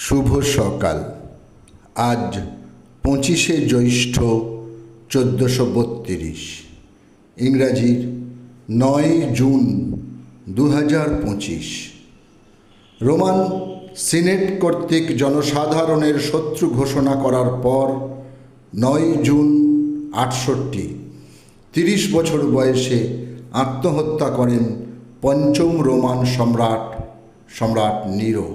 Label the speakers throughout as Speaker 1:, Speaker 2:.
Speaker 1: শুভ সকাল। আজ 25শে জ্যৈষ্ঠ 1432, ইংরাজির 9 জুন 2025। রোমান সিনেট কর্তৃক জনসাধারণের শত্রু ঘোষণা করার পর 9 জুন 68, 30 বছর বয়সে আত্মহত্যা করেন পঞ্চম রোমান সম্রাট নিরো।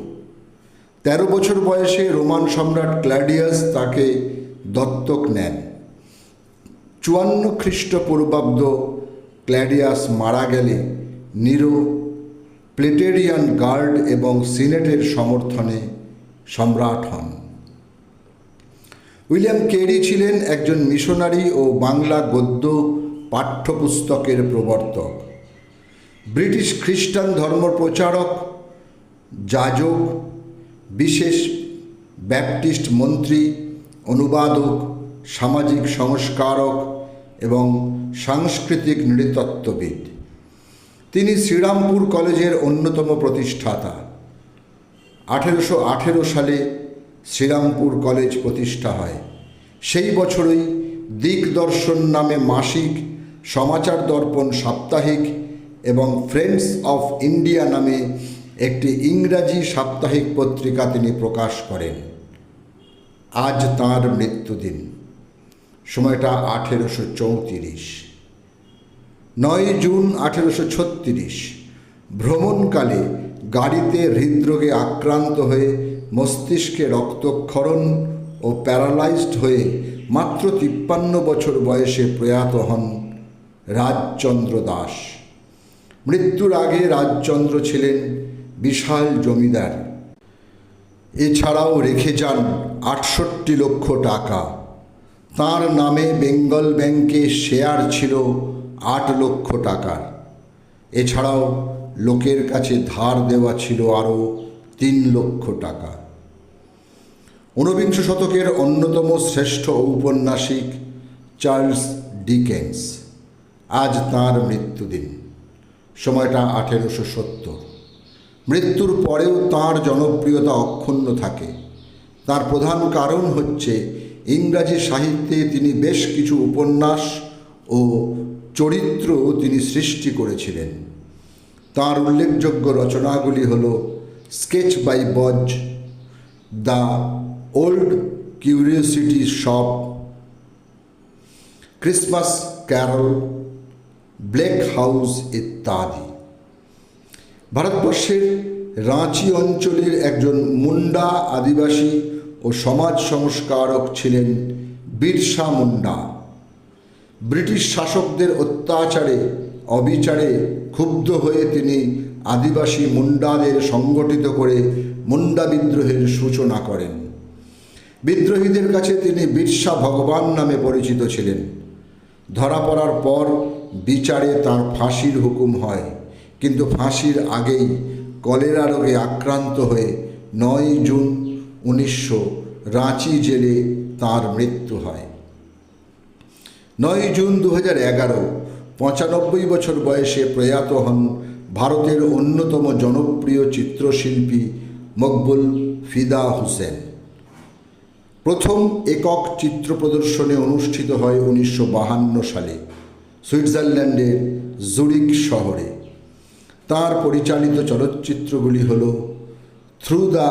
Speaker 1: 13 বছর বয়সে রোমান সম্রাট ক্ল্যাডিয়াস তাকে দত্তক নেন। 54 খ্রিস্টপূর্বাব্দ ক্ল্যাডিয়াস মারা গেলে নিরো প্লেটেরিয়ান গার্ড এবং সিনেটের সমর্থনে সম্রাট হন। উইলিয়াম কেরি ছিলেন একজন মিশনারি ও বাংলা গদ্য পাঠ্যপুস্তকের প্রবর্তক। ব্রিটিশ খ্রিস্টান ধর্মপ্রচারক, যাজক, বিশেষ ব্যাপটিস্ট মন্ত্রী, অনুবাদক, সামাজিক সংস্কারক এবং সাংস্কৃতিক নৃতত্ত্ববিদ। তিনি শ্রীরামপুর কলেজের অন্যতম প্রতিষ্ঠাতা। 1818 সালে শ্রীরামপুর কলেজ প্রতিষ্ঠা হয়। সেই বছরই দিকদর্শন নামে মাসিক, সমাচার দর্পণ সাপ্তাহিক এবং ফ্রেন্ডস অফ ইন্ডিয়া নামে একটি ইংরাজি সাপ্তাহিক পত্রিকা তিনি প্রকাশ করেন। আজ তাঁর মৃত্যুদিন। সময়টা 1834। 9 জুন 1836, ভ্রমণকালে গাড়িতে হৃদরোগে আক্রান্ত হয়ে মস্তিষ্কে রক্তক্ষরণ ও প্যারালাইজড হয়ে মাত্র 53 বছর বয়সে প্রয়াত হন রাজচন্দ্র দাস। মৃত্যুর আগে রাজচন্দ্র ছিলেন বিশাল জমিদার। এছাড়াও রেখে যান 68 লক্ষ টাকা। তাঁর নামে বেঙ্গল ব্যাংকে শেয়ার ছিল 8 লক্ষ টাকার। এছাড়াও লোকের কাছে ধার দেওয়া ছিল আরও 3 লক্ষ টাকা। 19 শতকের অন্যতম শ্রেষ্ঠ ঔপন্যাসিক চার্লস ডিকেন্স। আজ তাঁর মৃত্যুদিন। সময়টা 1870। মৃত্যুর পরেও তাঁর জনপ্রিয়তা অক্ষুণ্ণ থাকে। তার প্রধান কারণ হচ্ছে ইংরাজি সাহিত্যে তিনি বেশ কিছু উপন্যাস ও চরিত্র তিনি সৃষ্টি করেছিলেন। তাঁর উল্লেখযোগ্য রচনাগুলি হল sketch by Boz, the old curiosity shop, Christmas carol, bleak house ইত্যাদি। ভারতবর্ষের রাঁচি অঞ্চলের একজন মুন্ডা আদিবাসী ও সমাজ সংস্কারক ছিলেন বিরসা মুন্ডা। ব্রিটিশ শাসকদের অত্যাচারে অবিচারে ক্ষুব্ধ হয়ে তিনি আদিবাসী মুন্ডাদের সংগঠিত করে মুন্ডা বিদ্রোহের সূচনা করেন। বিদ্রোহীদের কাছে তিনি বিরসা ভগবান নামে পরিচিত ছিলেন। ধরা পড়ার পর বিচারে তাঁর ফাঁসির হুকুম হয়, কিন্তু ফাঁসির আগেই কলেরা রোগে আক্রান্ত হয়ে 9 জুন 1900 রাঁচি জেলে তাঁর মৃত্যু হয়। 9 জুন 2011, 95 বছর বয়সে প্রয়াত হন ভারতের অন্যতম জনপ্রিয় চিত্রশিল্পী মকবুল ফিদা হুসেন। প্রথম একক চিত্র প্রদর্শনী অনুষ্ঠিত হয় 1952 সালে সুইজারল্যান্ডের জুরিক শহরে। তাঁর পরিচালিত চলচ্চিত্রগুলি হল through the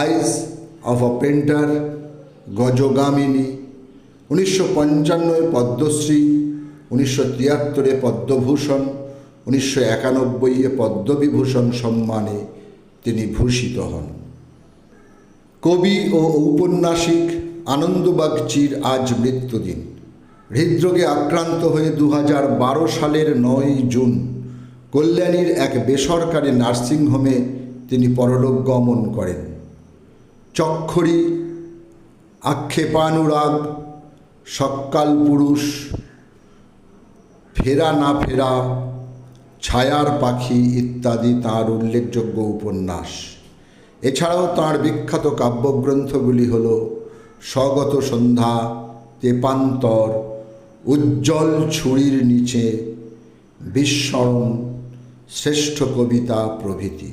Speaker 1: eyes of a painter, Gajagamini, 1955 Padma Shri, 1973 Padma Bhushan, 1991 Padma Vibhushan সম্মানে তিনি ভূষিত হন। কবি ও ঔপন্যাসিক আনন্দ বাগচির আজ মৃত্যুদিন। হৃদরোগে আক্রান্ত হয়ে 2012 সালের 9 জুন কল্যাণীর এক বেসরকারি নার্সিংহোমে তিনি পরলোক গমন করেন। চক্ষরি, আক্ষেপানুরাগ, সক্কাল পুরুষ, ফেরা না ফেরা, ছায়ার পাখি ইত্যাদি তাঁর উল্লেখযোগ্য উপন্যাস। এছাড়াও তাঁর বিখ্যাত কাব্যগ্রন্থগুলি হল স্বগত সন্ধ্যা, তেপান্তর, উজ্জ্বল ছুরির নিচে, বিস্মরণ, শ্রেষ্ঠ কবিতা প্রভৃতি।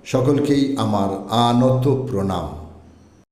Speaker 1: সকলকেই আমার আনত প্রণাম।